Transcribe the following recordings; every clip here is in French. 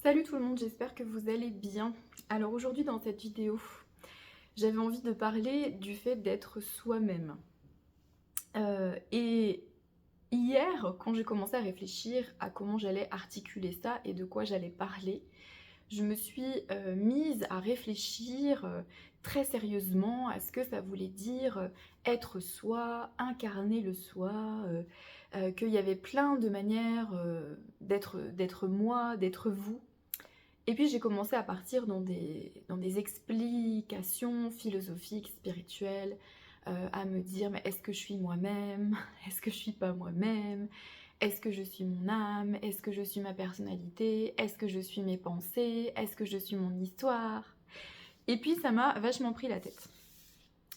Salut tout le monde, j'espère que vous allez bien. Alors aujourd'hui dans cette vidéo, j'avais envie de parler du fait d'être soi-même. Et hier, quand j'ai commencé à réfléchir à comment j'allais articuler ça et de quoi j'allais parler, je me suis mise à réfléchir très sérieusement à ce que ça voulait dire être soi, incarner le soi, qu'il y avait plein de manières d'être moi, d'être vous. Et puis j'ai commencé à partir dans des explications philosophiques, spirituelles, à me dire mais est-ce que je suis moi-même? Est-ce que je suis pas moi-même? Est-ce que je suis mon âme? Est-ce que je suis ma personnalité? Est-ce que je suis mes pensées? Est-ce que je suis mon histoire? Et puis ça m'a vachement pris la tête.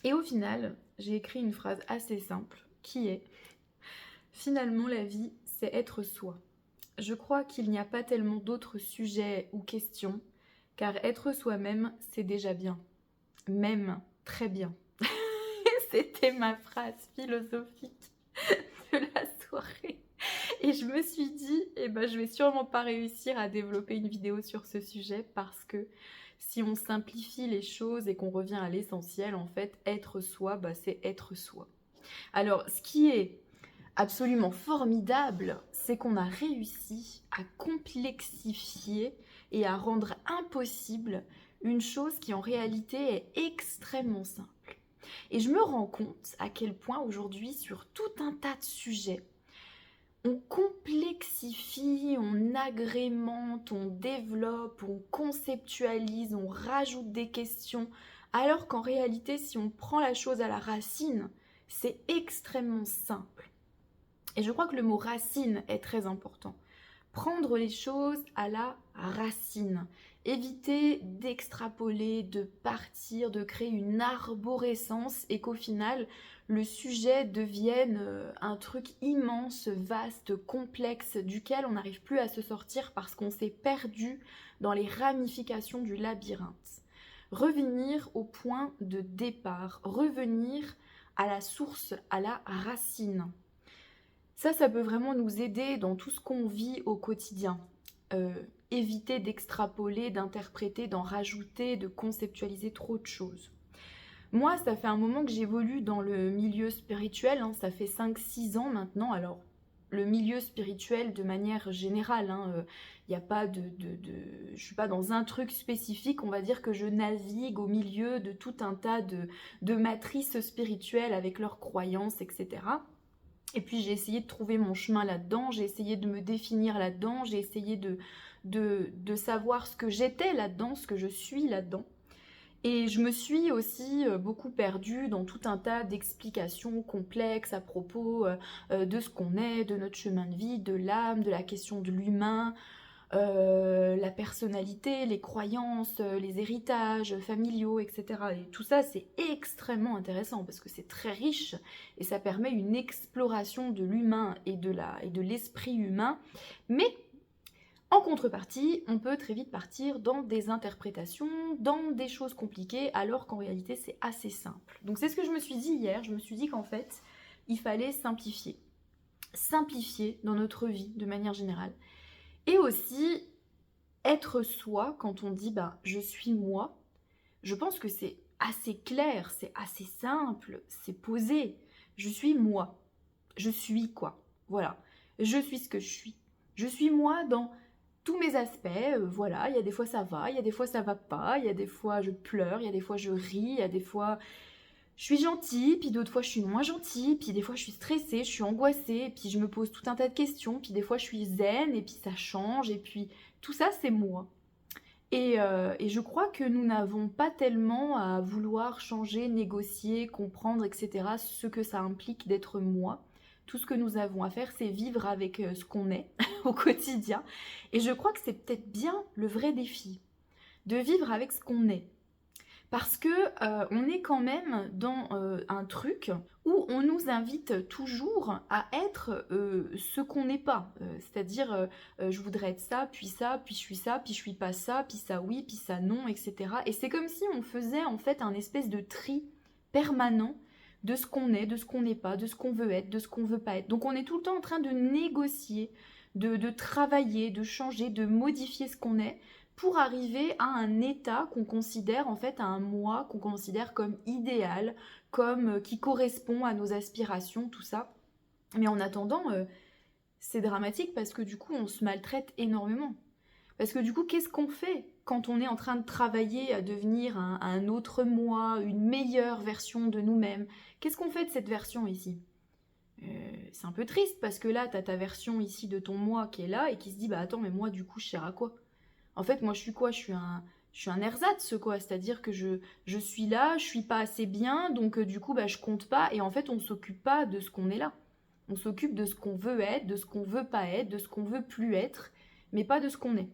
Et au final, j'ai écrit une phrase assez simple qui est: finalement la vie, c'est être soi. Je crois qu'il n'y a pas tellement d'autres sujets ou questions, car être soi-même, c'est déjà bien. Même très bien. C'était ma phrase philosophique de la soirée. Et je me suis dit, je vais sûrement pas réussir à développer une vidéo sur ce sujet parce que si on simplifie les choses et qu'on revient à l'essentiel, en fait, être soi, c'est être soi. Alors, ce qui est absolument formidable, c'est qu'on a réussi à complexifier et à rendre impossible une chose qui en réalité est extrêmement simple. Et je me rends compte à quel point aujourd'hui, sur tout un tas de sujets, on complexifie, on agrémente, on développe, on conceptualise, on rajoute des questions, alors qu'en réalité, si on prend la chose à la racine, c'est extrêmement simple. Et je crois que le mot racine est très important. Prendre les choses à la racine. Éviter d'extrapoler, de partir, de créer une arborescence et qu'au final, le sujet devienne un truc immense, vaste, complexe, duquel on n'arrive plus à se sortir parce qu'on s'est perdu dans les ramifications du labyrinthe. Revenir au point de départ, revenir à la source, à la racine. Ça peut vraiment nous aider dans tout ce qu'on vit au quotidien. Éviter d'extrapoler, d'interpréter, d'en rajouter, de conceptualiser trop de choses. Moi, ça fait un moment que j'évolue dans le milieu spirituel, hein, ça fait 5-6 ans maintenant. Alors, le milieu spirituel de manière générale, y a pas je suis pas dans un truc spécifique, on va dire que je navigue au milieu de tout un tas de matrices spirituelles avec leurs croyances, etc. Et puis j'ai essayé de trouver mon chemin là-dedans, j'ai essayé de me définir là-dedans, j'ai essayé de savoir ce que j'étais là-dedans, ce que je suis là-dedans. Et je me suis aussi beaucoup perdue dans tout un tas d'explications complexes à propos de ce qu'on est, de notre chemin de vie, de l'âme, de la question de l'humain, la personnalité, les croyances, les héritages familiaux, etc. Et tout ça, c'est extrêmement intéressant parce que c'est très riche et ça permet une exploration de l'humain et de l'esprit humain. Mais en contrepartie, on peut très vite partir dans des interprétations, dans des choses compliquées, alors qu'en réalité, c'est assez simple. Donc c'est ce que je me suis dit hier. Je me suis dit qu'en fait, il fallait simplifier. Simplifier dans notre vie de manière générale. Et aussi, être soi, quand on dit je suis moi, je pense que c'est assez clair, c'est assez simple, c'est posé. Je suis moi. Je suis quoi? Voilà. Je suis ce que je suis. Je suis moi dans tous mes aspects. Voilà, il y a des fois ça va, il y a des fois ça va pas, il y a des fois je pleure, il y a des fois je ris, il y a des fois je suis gentille, puis d'autres fois je suis moins gentille, puis des fois je suis stressée, je suis angoissée, puis je me pose tout un tas de questions, puis des fois je suis zen, et puis ça change, et puis tout ça c'est moi. Et je crois que nous n'avons pas tellement à vouloir changer, négocier, comprendre, etc. ce que ça implique d'être moi. Tout ce que nous avons à faire, c'est vivre avec ce qu'on est au quotidien. Et je crois que c'est peut-être bien le vrai défi, de vivre avec ce qu'on est. Parce que on est quand même dans un truc où on nous invite toujours à être ce qu'on n'est pas. C'est-à-dire, je voudrais être ça, puis je suis ça, puis je suis pas ça, puis ça oui, puis ça non, etc. Et c'est comme si on faisait en fait un espèce de tri permanent de ce qu'on est, de ce qu'on n'est pas, de ce qu'on veut être, de ce qu'on veut pas être. Donc on est tout le temps en train de négocier, de travailler, de changer, de modifier ce qu'on est pour arriver à un état qu'on considère en fait, à un moi qu'on considère comme idéal, comme qui correspond à nos aspirations, tout ça. Mais en attendant, c'est dramatique parce que du coup, on se maltraite énormément. Parce que du coup, qu'est-ce qu'on fait quand on est en train de travailler à devenir un autre moi, une meilleure version de nous-mêmes? Qu'est-ce qu'on fait de cette version ici? C'est un peu triste parce que là, tu as ta version ici de ton moi qui est là et qui se dit, bah attends, mais moi du coup, je sers à quoi? En fait, moi, je suis quoi? Je suis un ersatz, quoi. C'est-à-dire que je suis là, je suis pas assez bien, donc du coup, bah, je compte pas. Et en fait, on s'occupe pas de ce qu'on est là. On s'occupe de ce qu'on veut être, de ce qu'on veut pas être, de ce qu'on veut plus être, mais pas de ce qu'on est.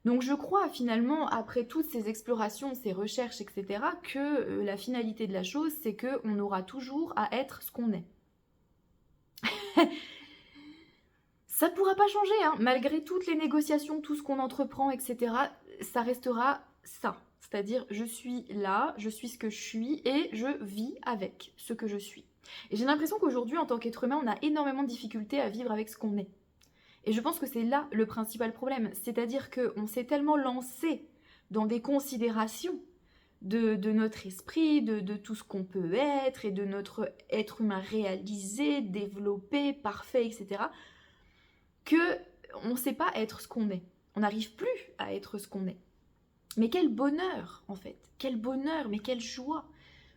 Donc je crois finalement, après toutes ces explorations, ces recherches, etc., que la finalité de la chose, c'est qu'on aura toujours à être ce qu'on est. Ça ne pourra pas changer, hein. Malgré toutes les négociations, tout ce qu'on entreprend, etc., ça restera ça. C'est-à-dire, je suis là, je suis ce que je suis et je vis avec ce que je suis. Et j'ai l'impression qu'aujourd'hui, en tant qu'être humain, on a énormément de difficultés à vivre avec ce qu'on est. Et je pense que c'est là le principal problème. C'est-à-dire qu'on s'est tellement lancé dans des considérations de notre esprit, de tout ce qu'on peut être et de notre être humain réalisé, développé, parfait, etc., qu'on ne sait pas être ce qu'on est. On n'arrive plus à être ce qu'on est. Mais quel bonheur, en fait. Quel bonheur, mais quelle joie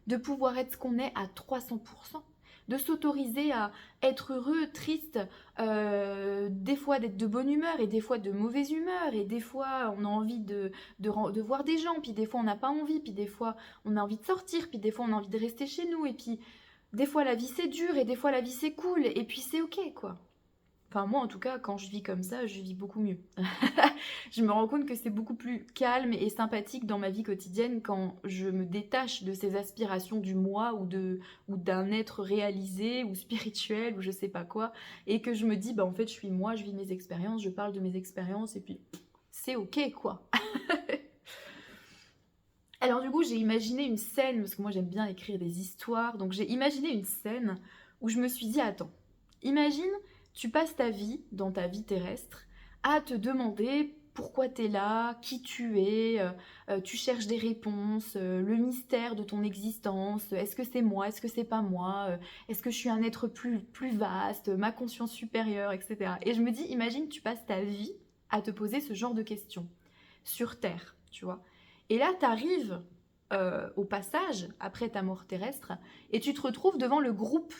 de pouvoir être ce qu'on est à 300%. De s'autoriser à être heureux, triste, des fois d'être de bonne humeur et des fois de mauvaise humeur, et des fois on a envie de voir des gens, puis des fois on n'a pas envie, puis des fois on a envie de sortir, puis des fois on a envie de rester chez nous, et puis des fois la vie c'est dur, et des fois la vie c'est cool, et puis c'est ok quoi. Enfin moi en tout cas quand je vis comme ça, je vis beaucoup mieux. Je me rends compte que c'est beaucoup plus calme et sympathique dans ma vie quotidienne quand je me détache de ces aspirations du moi ou d'un être réalisé ou spirituel ou je sais pas quoi, et que je me dis bah en fait je suis moi, je vis mes expériences, je parle de mes expériences et puis c'est ok quoi. Alors du coup j'ai imaginé une scène, parce que moi j'aime bien écrire des histoires, donc j'ai imaginé une scène où je me suis dit attends, imagine tu passes ta vie dans ta vie terrestre à te demander pourquoi tu es là, qui tu es, tu cherches des réponses, le mystère de ton existence, est-ce que c'est moi, est-ce que c'est pas moi, est-ce que je suis un être plus vaste, ma conscience supérieure, etc. Et je me dis, imagine, tu passes ta vie à te poser ce genre de questions sur Terre, tu vois. Et là, tu arrives au passage, après ta mort terrestre, et tu te retrouves devant le groupe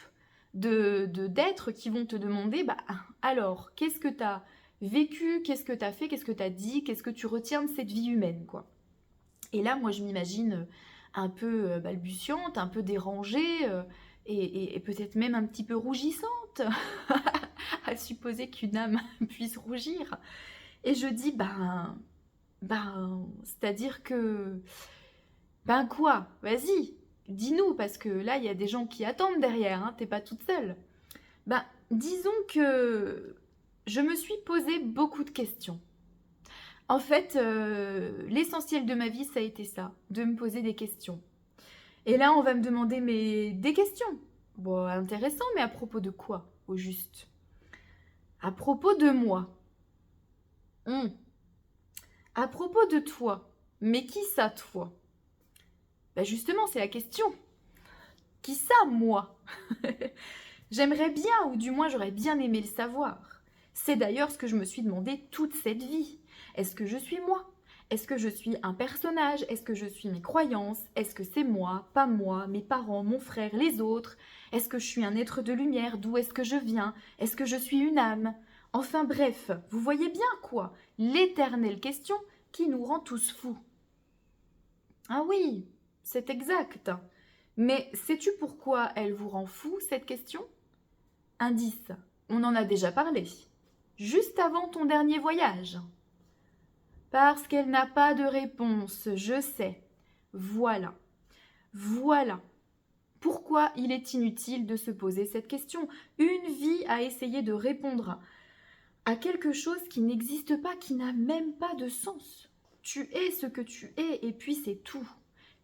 d'êtres qui vont te demander, bah alors, qu'est-ce que tu as vécu, qu'est-ce que tu as fait, qu'est-ce que tu as dit, qu'est-ce que tu retiens de cette vie humaine, quoi. Et là, moi, je m'imagine un peu balbutiante, un peu dérangée, et peut-être même un petit peu rougissante, à supposer qu'une âme puisse rougir. Et je dis, c'est-à-dire que, ben quoi, vas-y, dis-nous, parce que là, il y a des gens qui attendent derrière, hein, t'es pas toute seule. Ben, disons que je me suis posé beaucoup de questions. En fait, l'essentiel de ma vie, ça a été ça, de me poser des questions. Et là, on va me demander, mais des questions. Bon, intéressant, mais à propos de quoi, au juste? À propos de moi. À propos de toi. Mais qui ça, toi? Ben justement, c'est la question. Qui ça, moi? J'aimerais bien, ou du moins j'aurais bien aimé le savoir. C'est d'ailleurs ce que je me suis demandé toute cette vie. Est-ce que je suis moi? Est-ce que je suis un personnage? Est-ce que je suis mes croyances? Est-ce que c'est moi, pas moi, mes parents, mon frère, les autres? Est-ce que je suis un être de lumière? D'où est-ce que je viens? Est-ce que je suis une âme? Enfin bref, vous voyez bien quoi? L'éternelle question qui nous rend tous fous. Ah oui, c'est exact. Mais sais-tu pourquoi elle vous rend fou, cette question? Indice, on en a déjà parlé, juste avant ton dernier voyage. Parce qu'elle n'a pas de réponse, je sais. Voilà. Voilà. Pourquoi il est inutile de se poser cette question? Une vie à essayer de répondre à quelque chose qui n'existe pas, qui n'a même pas de sens. Tu es ce que tu es et puis c'est tout.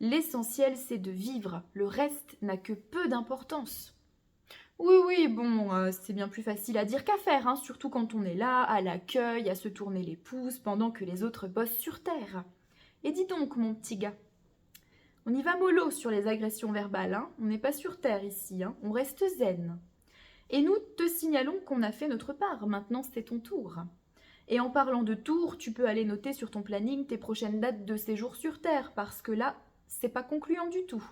L'essentiel, c'est de vivre. Le reste n'a que peu d'importance. Oui, oui, bon, c'est bien plus facile à dire qu'à faire, hein, surtout quand on est là, à l'accueil, à se tourner les pouces pendant que les autres bossent sur terre. Et dis donc, mon petit gars, on y va mollo sur les agressions verbales, hein. On n'est pas sur terre ici, hein. On reste zen. Et nous te signalons qu'on a fait notre part, maintenant c'est ton tour. Et en parlant de tour, tu peux aller noter sur ton planning tes prochaines dates de séjour sur Terre, parce que là, c'est pas concluant du tout.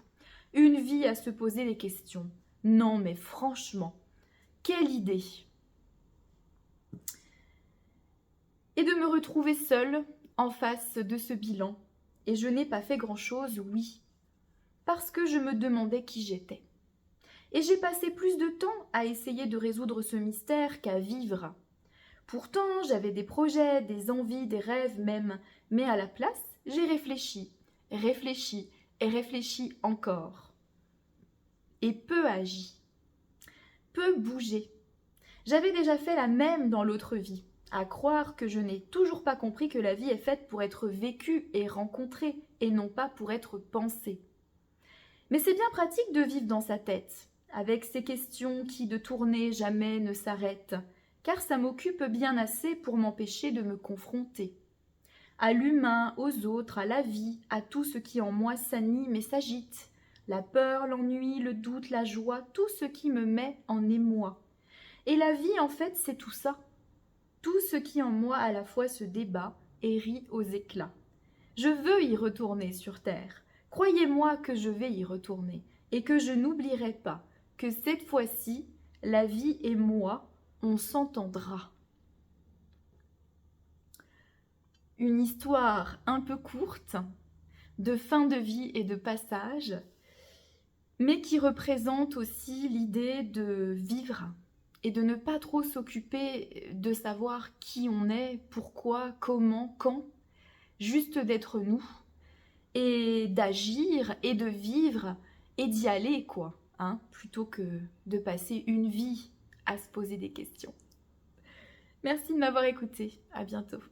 Une vie à se poser des questions. Non mais franchement, quelle idée! Et de me retrouver seule en face de ce bilan. Et je n'ai pas fait grand-chose, oui, parce que je me demandais qui j'étais. Et j'ai passé plus de temps à essayer de résoudre ce mystère qu'à vivre. Pourtant, j'avais des projets, des envies, des rêves même, mais à la place, j'ai réfléchi, réfléchi et réfléchi encore. Et peu agi, peu bougé. J'avais déjà fait la même dans l'autre vie, à croire que je n'ai toujours pas compris que la vie est faite pour être vécue et rencontrée, et non pas pour être pensée. Mais c'est bien pratique de vivre dans sa tête, avec ces questions qui de tourner jamais ne s'arrêtent, car ça m'occupe bien assez pour m'empêcher de me confronter. À l'humain, aux autres, à la vie, à tout ce qui en moi s'anime et s'agite, la peur, l'ennui, le doute, la joie, tout ce qui me met en émoi. Et la vie, en fait, c'est tout ça. Tout ce qui en moi à la fois se débat et rit aux éclats. Je veux y retourner sur terre. Croyez-moi que je vais y retourner et que je n'oublierai pas que cette fois-ci, la vie et moi, on s'entendra. Une histoire un peu courte, de fin de vie et de passage, mais qui représente aussi l'idée de vivre et de ne pas trop s'occuper de savoir qui on est, pourquoi, comment, quand, juste d'être nous et d'agir et de vivre et d'y aller, quoi, hein, plutôt que de passer une vie à se poser des questions. Merci de m'avoir écouté, à bientôt.